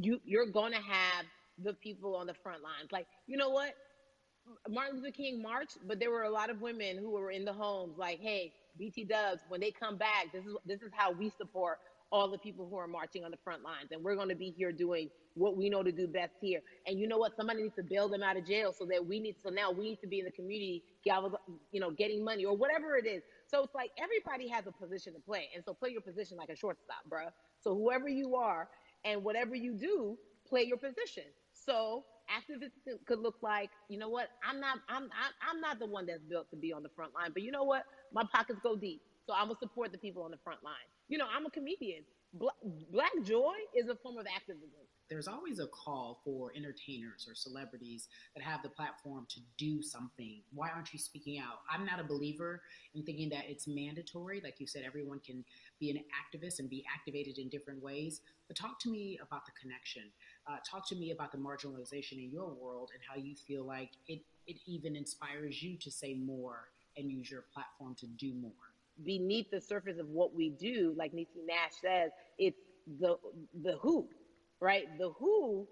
you're going to have the people on the front lines. Like, you know what? Martin Luther King marched, but there were a lot of women who were in the homes like, hey, BT Dubs, when they come back, this is how we support all the people who are marching on the front lines. And we're going to be here doing what we know to do best here. And you know what? Somebody needs to bail them out of jail so now we need to be in the community, getting money or whatever it is. So it's like everybody has a position to play. And so play your position like a shortstop, bro. So whoever you are and whatever you do, play your position. So activism could look like, you know what, I'm not the one that's built to be on the front line, but you know what, my pockets go deep, so I'm gonna support the people on the front line. I'm a comedian. Black joy is a form of activism. There's always a call for entertainers or celebrities that have the platform to do something. Why aren't you speaking out? I'm not a believer in thinking that it's mandatory. Like you said, everyone can be an activist and be activated in different ways. But talk to me about the connection. Talk to me about the marginalization in your world and how you feel like it even inspires you to say more and use your platform to do more. Beneath the surface of what we do, like Niecy Nash says, it's the who, right? The who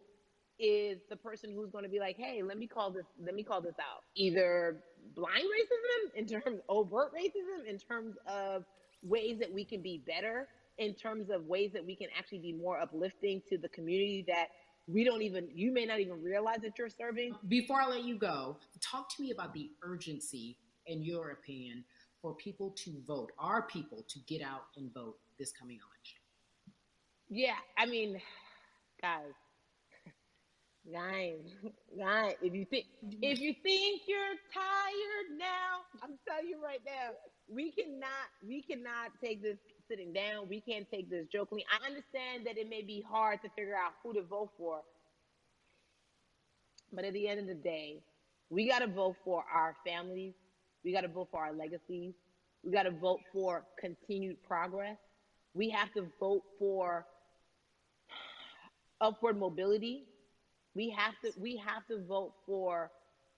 is the person who's going to be like, hey, let me call this out. Either blind racism, in terms of overt racism, in terms of ways that we can be better, in terms of ways that we can actually be more uplifting to the community that you may not even realize that you're serving. Before I let you go, talk to me about the urgency, in your opinion, for people to vote, our people to get out and vote this coming election. Yeah, I mean, guys, if you think you're tired now, I'm telling you right now, we cannot take this sitting down. We can't take this jokingly. I understand that it may be hard to figure out who to vote for, but at the end of the day, we got to vote for our families. We got to vote for our legacies. We got to vote for continued progress. We have to vote for upward mobility. We have to vote for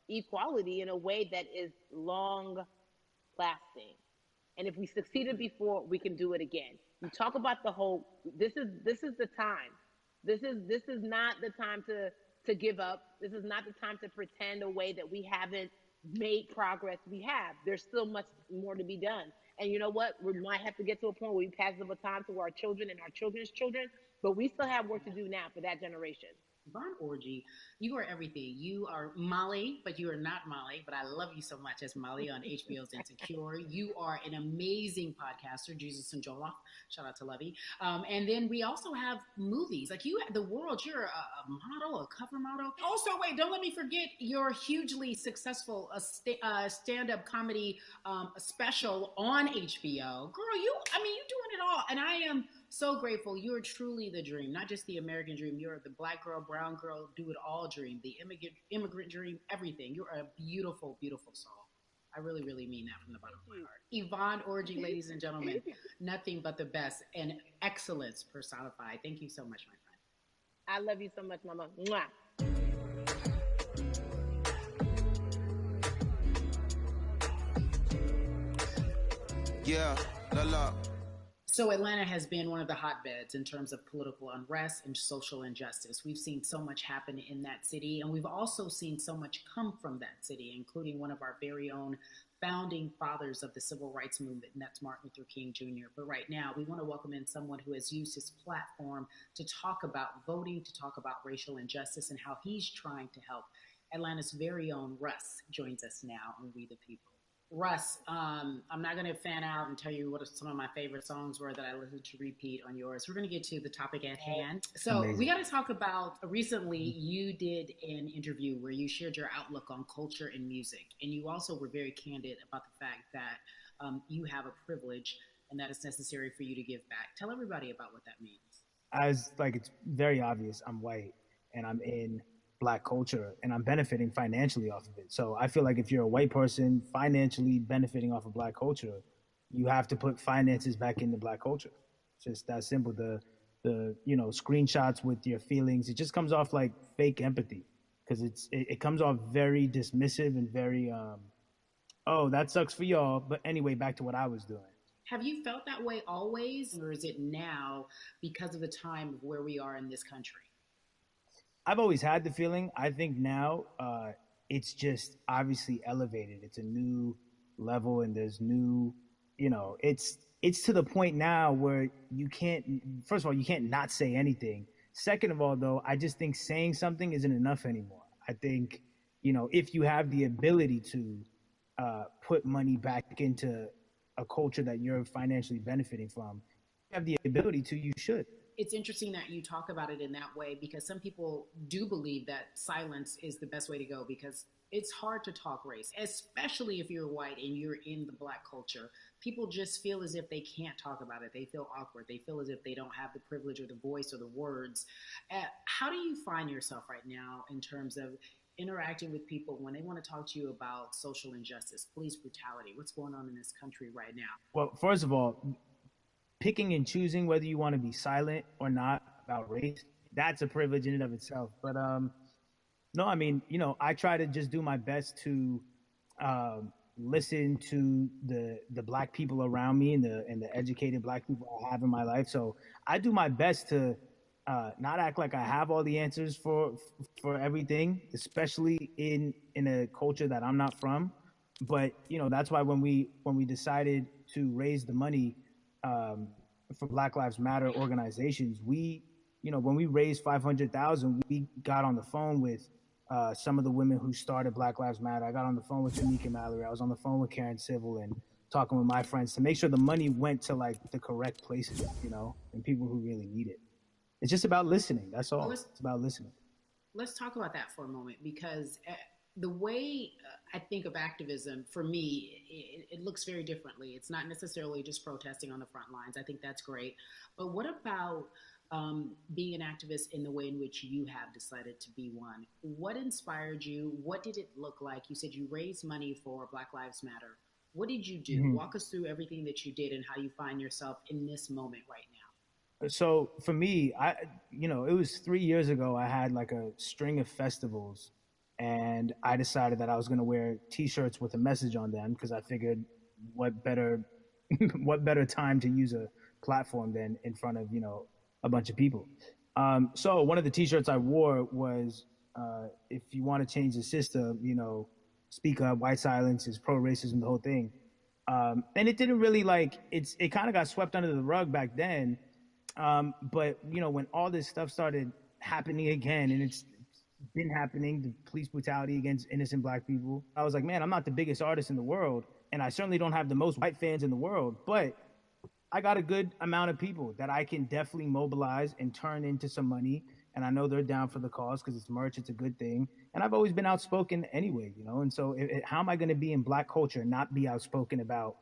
equality in a way that is long lasting. And if we succeeded before, we can do it again. You talk about the whole, this is the time. This is not the time to give up. This is not the time to pretend a way that we haven't made progress. We have. There's still much more to be done. And you know what? We might have to get to a point where we pass the baton to our children and our children's children, but we still have work to do now for that generation. Yvonne Orji, you are everything. You are Molly, but you are not Molly, but I love you so much as Molly on HBO's Insecure. You are an amazing podcaster, Jesus and Joloff. Shout out to Lovey. And then we also have movies. Like you, The World, you're a model, a cover model. Also, wait, don't let me forget your hugely successful stand-up comedy special on HBO. Girl, you're doing it all. And I am so grateful. You're truly the dream, not just the American dream. You're the black girl, brown girl, do it all dream, the immigrant dream, everything. You're a beautiful, beautiful soul. I really, really mean that from the bottom of my heart. Yvonne Orji, ladies and gentlemen, nothing but the best and excellence personified. Thank you so much, my friend. I love you so much, Mama. Mwah. Yeah, la la. So Atlanta has been one of the hotbeds in terms of political unrest and social injustice. We've seen so much happen in that city, and we've also seen so much come from that city, including one of our very own founding fathers of the civil rights movement, and that's Martin Luther King Jr. But right now, we want to welcome in someone who has used his platform to talk about voting, to talk about racial injustice, and how he's trying to help. Atlanta's very own Russ joins us now on We the People. Russ, I'm not going to fan out and tell you what some of my favorite songs were that I listened to repeat on yours. We're going to get to the topic at hand. So Amazing. We got to talk about, recently you did an interview where you shared your outlook on culture and music. And you also were very candid about the fact that you have a privilege and that it's necessary for you to give back. Tell everybody about what that means. It's very obvious. I'm white and I'm in Black culture and I'm benefiting financially off of it. So I feel like if you're a white person financially benefiting off of Black culture, you have to put finances back into Black culture. It's just that simple. The screenshots with your feelings, it just comes off like fake empathy because it comes off very dismissive and very, oh, that sucks for y'all. But anyway, back to what I was doing. Have you felt that way always, or is it now because of the time of where we are in this country? I've always had the feeling. I think now it's just obviously elevated. It's a new level, and there's new, it's to the point now where you can't. First of all, you can't not say anything. Second of all, though, I just think saying something isn't enough anymore. I think, if you have the ability to put money back into a culture that you're financially benefiting from, you have the ability to, you should. It's interesting that you talk about it in that way because some people do believe that silence is the best way to go because it's hard to talk race, especially if you're white and you're in the Black culture. People just feel as if they can't talk about it. They feel awkward. They feel as if they don't have the privilege or the voice or the words. How do you find yourself right now in terms of interacting with people when they want to talk to you about social injustice, police brutality, what's going on in this country right now? Well, first of all, picking and choosing whether you want to be silent or not about race, that's a privilege in and of itself. But no, I mean, I try to just do my best to listen to the Black people around me and the educated Black people I have in my life. So I do my best to not act like I have all the answers for everything, especially in a culture that I'm not from. But that's why when we decided to raise the money for Black Lives Matter organizations, when we raised 500,000, we got on the phone with some of the women who started Black Lives Matter. I got on the phone with Tamika Mallory. I was on the phone with Karen Civil and talking with my friends to make sure the money went to like the correct places, and people who really need it. It's just about listening. That's all. It's about listening. Let's talk about that for a moment because the way I think of activism, for me, it looks very differently. It's not necessarily just protesting on the front lines. I think that's great. But what about being an activist in the way in which you have decided to be one? What inspired you? What did it look like? You said you raised money for Black Lives Matter. What did you do? Mm-hmm. Walk us through everything that you did and how you find yourself in this moment right now. So for me, it was 3 years ago. I had like a string of festivals, and I decided that I was going to wear T-shirts with a message on them because I figured, what better time to use a platform than in front of a bunch of people. So one of the T-shirts I wore was, "If you want to change the system, speak up. White silence is pro-racism." The whole thing, and it didn't really it kind of got swept under the rug back then. But when all this stuff started happening again, and it's been happening, the police brutality against innocent Black people, I was like, man, I'm not the biggest artist in the world, and I certainly don't have the most white fans in the world, but I got a good amount of people that I can definitely mobilize and turn into some money. And I know they're down for the cause because it's merch. It's a good thing. And I've always been outspoken anyway, And so how am I going to be in Black culture and not be outspoken about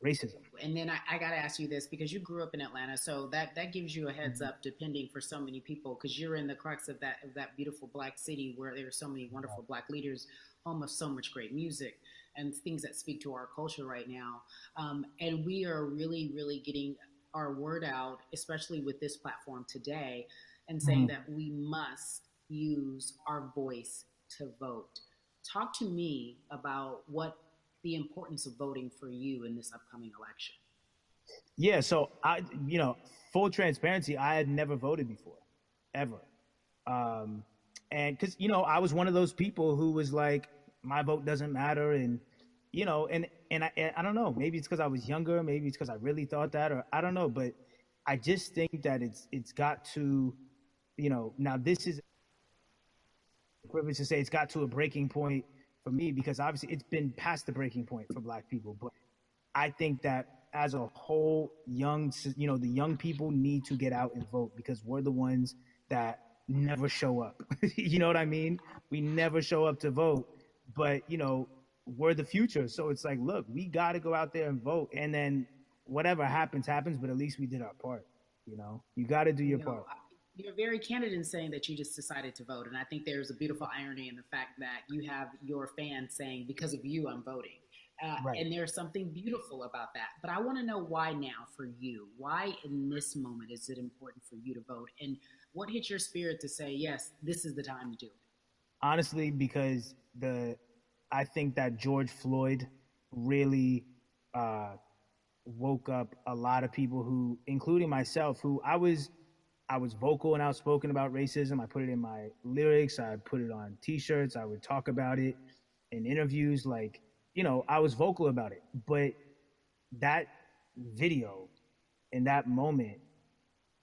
racism? And then I got to ask you this because you grew up in Atlanta, so that gives you a heads up, depending for so many people, because you're in the crux of that beautiful Black city where there are so many wonderful Black leaders, home of so much great music and things that speak to our culture right now. And we are really, really getting our word out, especially with this platform today, and saying that we must use our voice to vote. Talk to me about what the importance of voting for you in this upcoming election. Yeah, so full transparency, I had never voted before, ever. And because, I was one of those people who was like, my vote doesn't matter. And, and I don't know, maybe it's because I was younger, maybe it's because I really thought that, or I don't know, but I just think that it's got to, now this is a privilege to say it's got to a breaking point for me, because obviously it's been past the breaking point for Black people. But I think that as a whole, the young people need to get out and vote, because we're the ones that never show up. You know what I mean? We never show up to vote, but we're the future. So it's like, look, we got to go out there and vote, and then whatever happens, but at least we did our part. You got to do your part. You're very candid in saying that you just decided to vote. And I think there's a beautiful irony in the fact that you have your fans saying, because of you, I'm voting. Right. And there's something beautiful about that. But I want to know why now for you. Why in this moment is it important for you to vote? And what hit your spirit to say, yes, this is the time to do it? Honestly, because I think that George Floyd really woke up a lot of people who, including myself, who I was I was vocal and outspoken about racism. I put it in my lyrics. I put it on T-shirts. I would talk about it in interviews. Like, I was vocal about it. But that video in that moment,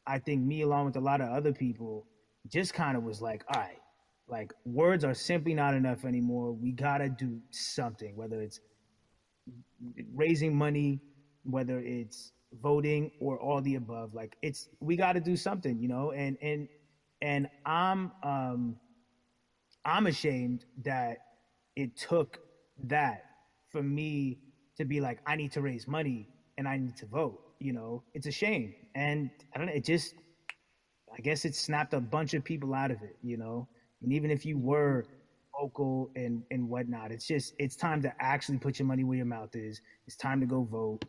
I think me along with a lot of other people just kind of was like, all right, like words are simply not enough anymore. We gotta do something, whether it's raising money, whether it's voting or all the above. Like we got to do something, and I'm ashamed that it took that for me to be like, I need to raise money and I need to vote. It's a shame, and I don't know. I guess it snapped a bunch of people out of it. And even if you were vocal and whatnot, it's time to actually put your money where your mouth is. It's time to go vote.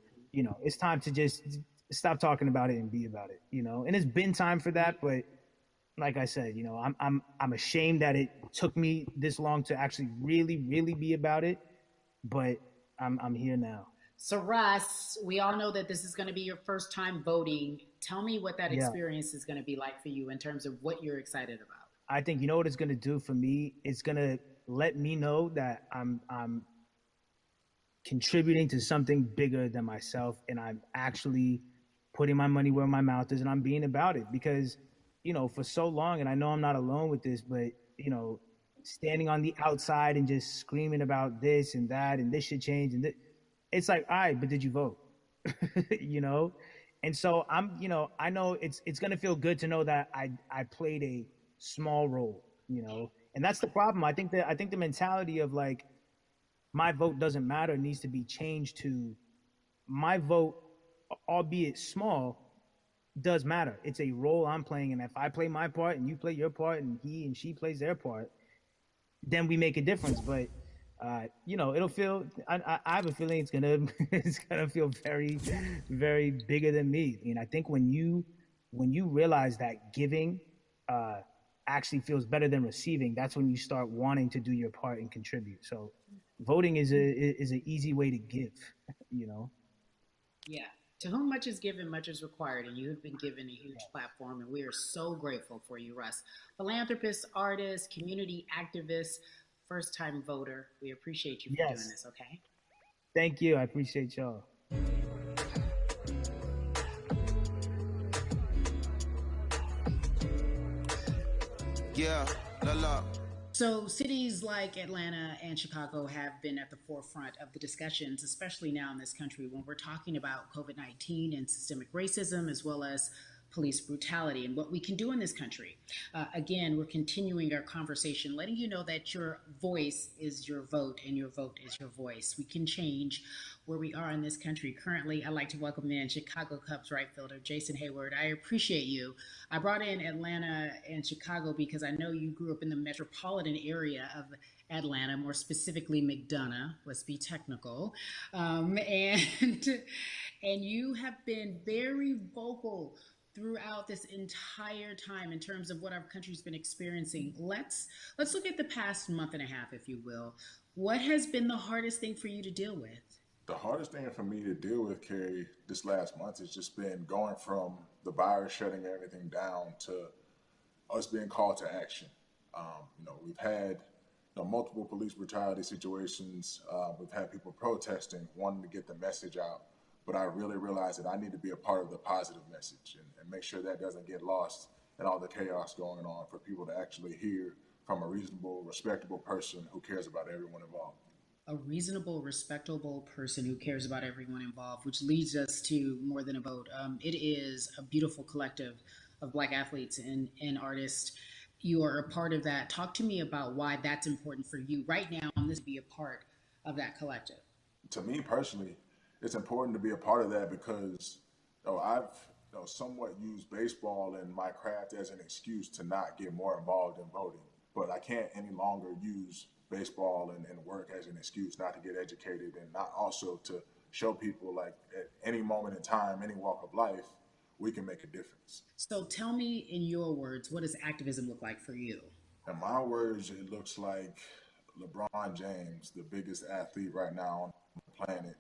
It's time to just stop talking about it and be about it. And it's been time for that, but like I said, I'm ashamed that it took me this long to actually really, really be about it, but I'm here now. So Russ, we all know that this is going to be your first time voting. Tell me what that experience is going to be like for you in terms of what you're excited about. I think what it's going to do for me. It's going to let me know that I'm contributing to something bigger than myself, and I'm actually putting my money where my mouth is, and I'm being about it. Because for so long, and I know I'm not alone with this, but standing on the outside and just screaming about this and that and this should change, and it's like, all right, but did you vote? And so I know it's gonna feel good to know that I played a small role, and that's the problem. I think the mentality of like my vote doesn't matter needs to be changed to my vote, albeit small, does matter. It's a role I'm playing, and if I play my part and you play your part and he and she plays their part, then we make a difference. But it'll feel. I have a feeling it's gonna feel very, very bigger than me. I think when you realize that giving actually feels better than receiving, that's when you start wanting to do your part and contribute. So, voting is an easy way to give. Yeah. To whom much is given, much is required, and you have been given a huge platform, and we are so grateful for you, Russ. Philanthropist, artist, community activist, first-time voter. We appreciate you for doing this, okay? Thank you. I appreciate y'all. Yeah, la la. So cities like Atlanta and Chicago have been at the forefront of the discussions, especially now in this country when we're talking about COVID-19 and systemic racism, as well as police brutality and what we can do in this country. Again, we're continuing our conversation, letting you know that your voice is your vote and your vote is your voice. We can change where we are in this country. Currently, I'd like to welcome in Chicago Cubs right fielder Jason Hayward. I appreciate you. I brought in Atlanta and Chicago because I know you grew up in the metropolitan area of Atlanta, more specifically McDonough, let's be technical. And you have been very vocal throughout this entire time in terms of what our country's been experiencing. Let's look at the past month and a half, if you will. What has been the hardest thing for you to deal with? The hardest thing for me to deal with, Carrie, this last month has just been going from the virus shutting everything down to us being called to action. We've had multiple police brutality situations. We've had people protesting, wanting to get the message out. But I really realized that I need to be a part of the positive message and make sure that doesn't get lost in all the chaos going on, for people to actually hear from a reasonable, respectable person who cares about everyone involved. A reasonable, respectable person who cares about everyone involved, which leads us to More Than a Vote. It is a beautiful collective of Black athletes and artists. You are a part of that. Talk to me about why that's important for you right now and this be a part of that collective. To me personally, it's important to be a part of that because I've somewhat used baseball and my craft as an excuse to not get more involved in voting. But I can't any longer use baseball and work as an excuse not to get educated, and not also to show people like at any moment in time, any walk of life, we can make a difference. So tell me in your words, what does activism look like for you? In my words, it looks like LeBron James, the biggest athlete right now on the planet,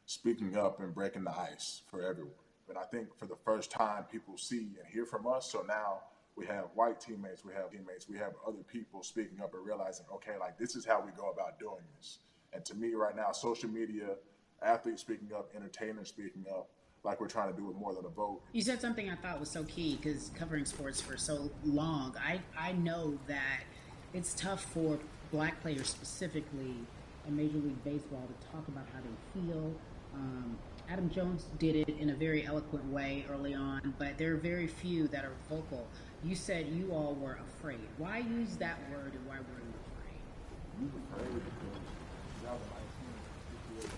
speaking up and breaking the ice for everyone. But I think for the first time, people see and hear from us. So now we have white teammates, we have other people speaking up and realizing, okay, like this is how we go about doing this. And to me, right now, social media, athletes speaking up, entertainers speaking up, like we're trying to do with more than a vote. You said something I thought was so key because covering sports for so long, I know that it's tough for black players specifically in Major League Baseball to talk about how they feel. Adam Jones did it in a very eloquent way early on, but there are very few that are vocal. You said you all were afraid. Why use that word and why were you afraid? You were afraid because 2019 situation.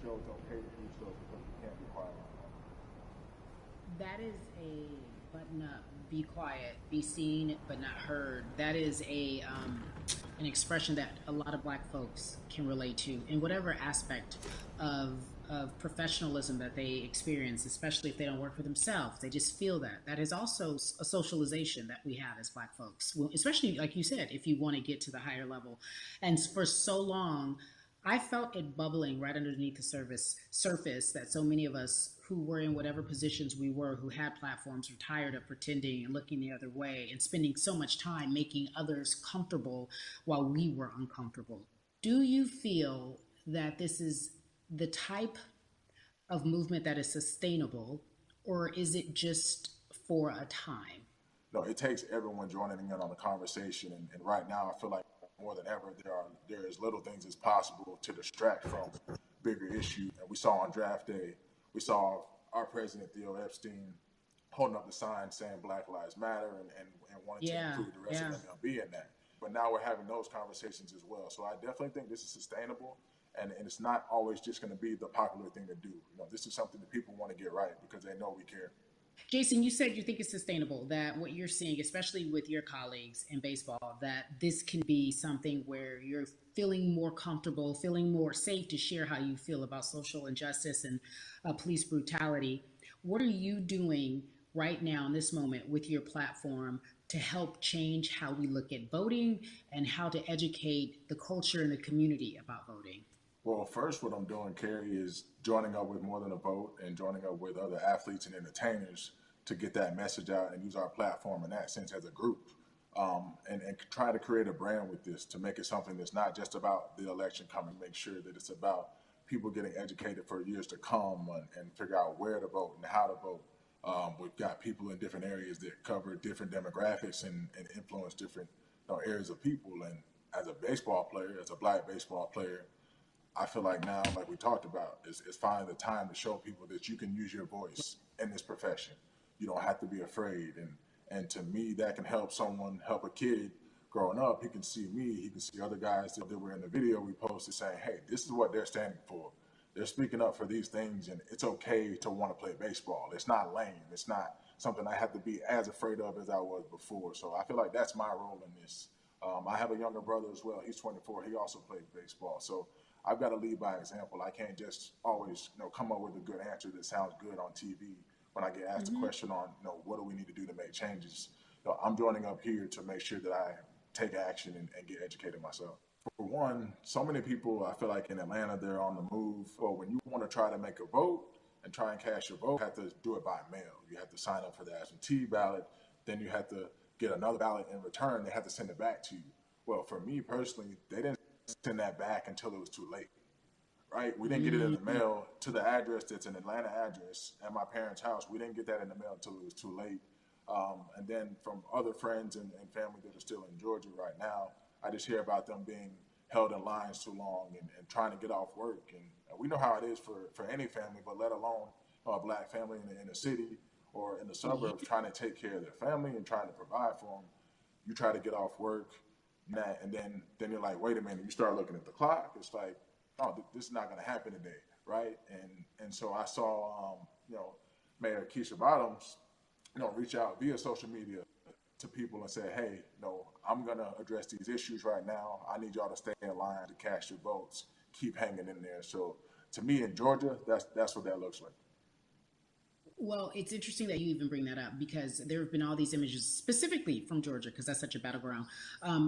It's okay to do so because we can't be quiet. That is a button up, be quiet, be seen but not heard. That is a an expression that a lot of black folks can relate to in whatever aspect of professionalism that they experience, especially if they don't work for themselves. They just feel that. That is also a socialization that we have as black folks, well, especially like you said, if you want to get to the higher level. And for so long, I felt it bubbling right underneath the surface that so many of us who were in whatever positions we were, who had platforms, were tired of pretending and looking the other way and spending so much time making others comfortable while we were uncomfortable. Do you feel that this is the type of movement that is sustainable, or is it just for a time? No, it takes everyone joining in on the conversation. And right now, I feel like more than ever, there is little things as possible to distract from bigger issues. And we saw on draft day, we saw our president, Theo Epstein, holding up the sign saying Black Lives Matter and wanting to include the rest of MLB in that. But now we're having those conversations as well. So I definitely think this is sustainable. And it's not always just going to be the popular thing to do. You know, this is something that people want to get right because they know we care. Jason, you said you think it's sustainable, that what you're seeing, especially with your colleagues in baseball, that this can be something where you're feeling more comfortable, feeling more safe to share how you feel about social injustice and police brutality. What are you doing right now in this moment with your platform to help change how we look at voting and how to educate the culture and the community about voting? Well, first, what I'm doing, Carrie, is joining up with More Than a Vote and joining up with other athletes and entertainers to get that message out and use our platform in that sense as a group. And try to create a brand with this to make it something that's not just about the election coming, make sure that it's about people getting educated for years to come and figure out where to vote and how to vote. We've got people in different areas that cover different demographics and influence different areas of people. And as a baseball player, as a black baseball player, I feel like now, like we talked about, is finally the time to show people that you can use your voice in this profession. You don't have to be afraid. And to me, that can help a kid growing up. He can see me, he can see other guys that were in the video we posted saying, hey, this is what they're standing for. They're speaking up for these things, and it's okay to want to play baseball. It's not lame. It's not something I have to be as afraid of as I was before. So I feel like that's my role in this. I have a younger brother as well. He's 24. He also plays baseball. So I've got to lead by example. I can't just always, come up with a good answer that sounds good on TV when I get asked a question on, what do we need to do to make changes. I'm joining up here to make sure that I take action and get educated myself. For one, so many people, I feel like in Atlanta, they're on the move. Well, when you want to try to make a vote and try and cast your vote, you have to do it by mail. You have to sign up for the absentee ballot. Then you have to get another ballot in return. They have to send it back to you. Well, for me personally, they didn't send that back until it was too late, right? We didn't get it in the mail to the address that's an Atlanta address at my parents' house. We didn't get that in the mail until it was too late. And then from other friends and family that are still in Georgia right now, I just hear about them being held in lines too long and trying to get off work. And we know how it is for any family, but let alone a black family in the inner city or in the suburbs trying to take care of their family and trying to provide for them. You try to get off work, and then you're like, wait a minute. You start looking at the clock. It's like, oh, this is not going to happen today, right? And so I saw, Mayor Keisha Bottoms, reach out via social media to people and say, hey, I'm going to address these issues right now. I need y'all to stay in line to cast your votes. Keep hanging in there. So to me in Georgia, that's what that looks like. Well, it's interesting that you even bring that up because there have been all these images specifically from Georgia, because that's such a battleground,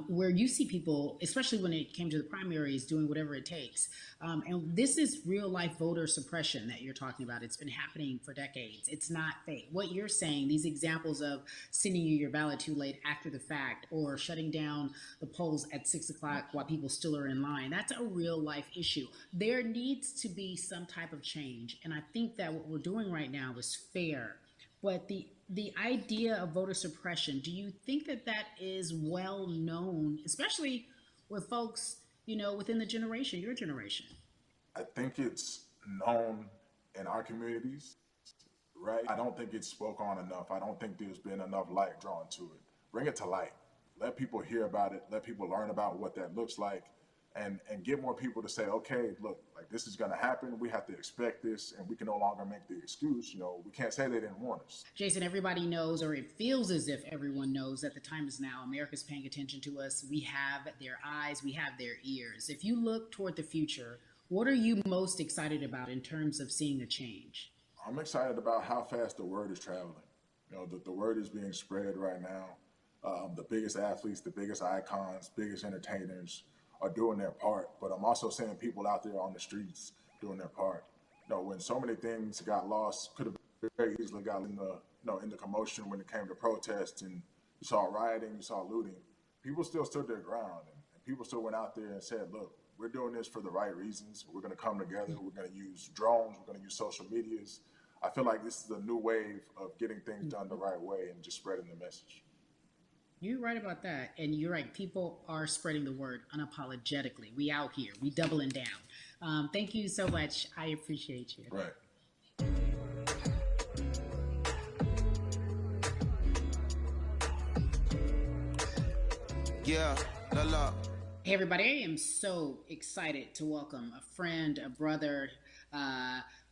where you see people, especially when it came to the primaries, doing whatever it takes. And this is real life voter suppression that you're talking about. It's been happening for decades. It's not fake. What you're saying, these examples of sending you your ballot too late after the fact or shutting down the polls at 6 o'clock while people still are in line, that's a real life issue. There needs to be some type of change. And I think that what we're doing right now is fair, but the idea of voter suppression, do you think that is well known, especially with folks within the generation, your generation? I think it's known in our communities, right? I don't think it's spoke on enough. I don't think there's been enough light drawn to it. Bring it to light. Let people hear about it. Let people learn about what that looks like. And get more people to say, okay, look, like this is going to happen. We have to expect this, and we can no longer make the excuse. We can't say they didn't warn us. Jason, everybody knows, or it feels as if everyone knows that the time is now. America's paying attention to us. We have their eyes. We have their ears. If you look toward the future, what are you most excited about in terms of seeing a change? I'm excited about how fast the word is traveling. The word is being spread right now. The biggest athletes, the biggest icons, biggest entertainers are doing their part, but I'm also seeing people out there on the streets doing their part. When so many things got lost, could have very easily got in the commotion when it came to protests, and you saw rioting, you saw looting. People still stood their ground, and people still went out there and said, look, we're doing this for the right reasons. We're going to come together. We're going to use drones. We're going to use social medias. I feel like this is a new wave of getting things done the right way and just spreading the message. You're right about that. And you're right. People are spreading the word unapologetically. We out here. We doubling down. Thank you so much. I appreciate you. Right. Yeah, la la. Hey, everybody. I am so excited to welcome a friend, a brother,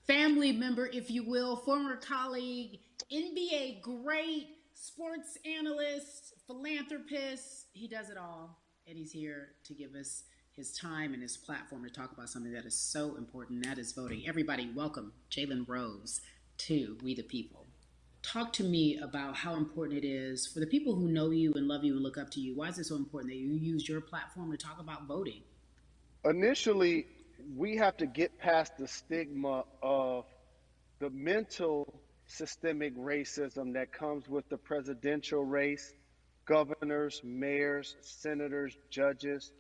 family member, if you will, former colleague, NBA great, sports analyst, philanthropist. He does it all, and he's here to give us his time and his platform to talk about something that is so important, that is voting. Everybody, welcome Jalen Rose to We the People. Talk to me about how important it is for the people who know you and love you and look up to you. Why is it so important that you use your platform to talk about voting? Initially, we have to get past the stigma of the mental systemic racism that comes with the presidential race, governors, mayors, senators, judges.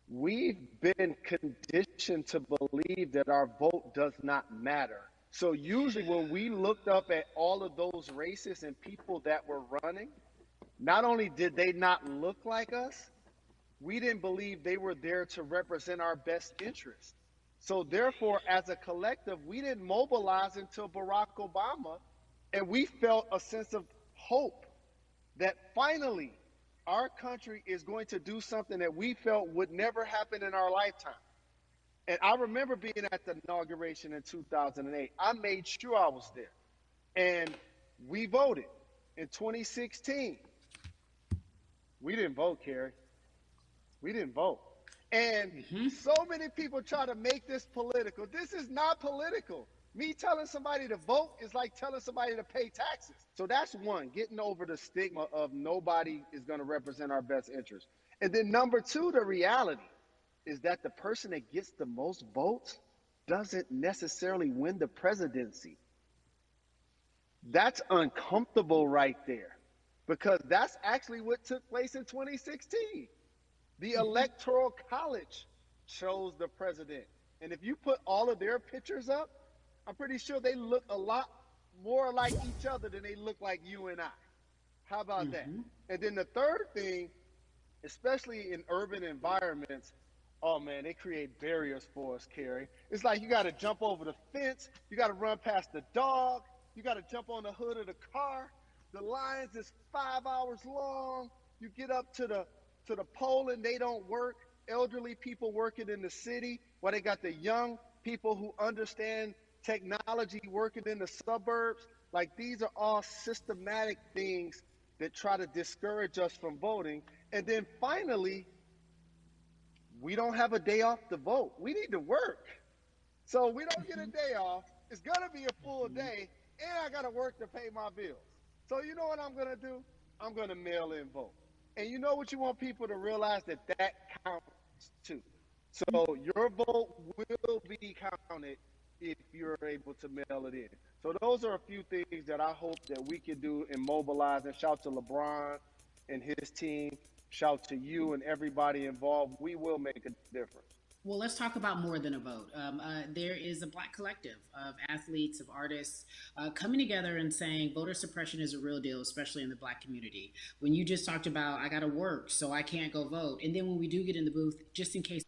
We've been conditioned to believe that our vote does not matter. So usually when we looked up at all of those races and people that were running, not only did they not look like us, we didn't believe they were there to represent our best interests. So therefore, as a collective, we didn't mobilize until Barack Obama, and we felt a sense of hope that finally our country is going to do something that we felt would never happen in our lifetime. And I remember being at the inauguration in 2008. I made sure I was there. And we voted in 2016. We didn't vote, Carrie. We didn't vote. And so many people try to make this political. This is not political. Me telling somebody to vote is like telling somebody to pay taxes. So that's one, getting over the stigma of nobody is going to represent our best interest. And then number two, the reality is that the person that gets the most votes doesn't necessarily win the presidency. That's uncomfortable right there, because that's actually what took place in 2016. The Electoral College chose the president. And if you put all of their pictures up, I'm pretty sure they look a lot more like each other than they look like you and I. How about that? And then the third thing, especially in urban environments, oh man, they create barriers for us, Carrie. It's like you got to jump over the fence, you got to run past the dog, you got to jump on the hood of the car. The lines is 5 hours long. You get up to the to the polling, they don't work. Elderly people working in the city, while they got the young people who understand technology working in the suburbs. Like these are all systematic things that try to discourage us from voting. And then finally, we don't have a day off to vote. We need to work. So we don't get a day off. It's going to be a full day, and I got to work to pay my bills. So you know what I'm going to do? I'm going to mail in vote. And you know what you want people to realize? That counts too. So your vote will be counted if you're able to mail it in. So those are a few things that I hope that we can do and mobilize. And shout to LeBron and his team. Shout to you and everybody involved. We will make a difference. Well, let's talk about more than a vote. There is a Black collective of athletes, of artists coming together and saying voter suppression is a real deal, especially in the Black community. When you just talked about, I got to work, so I can't go vote. And then when we do get in the booth, just in case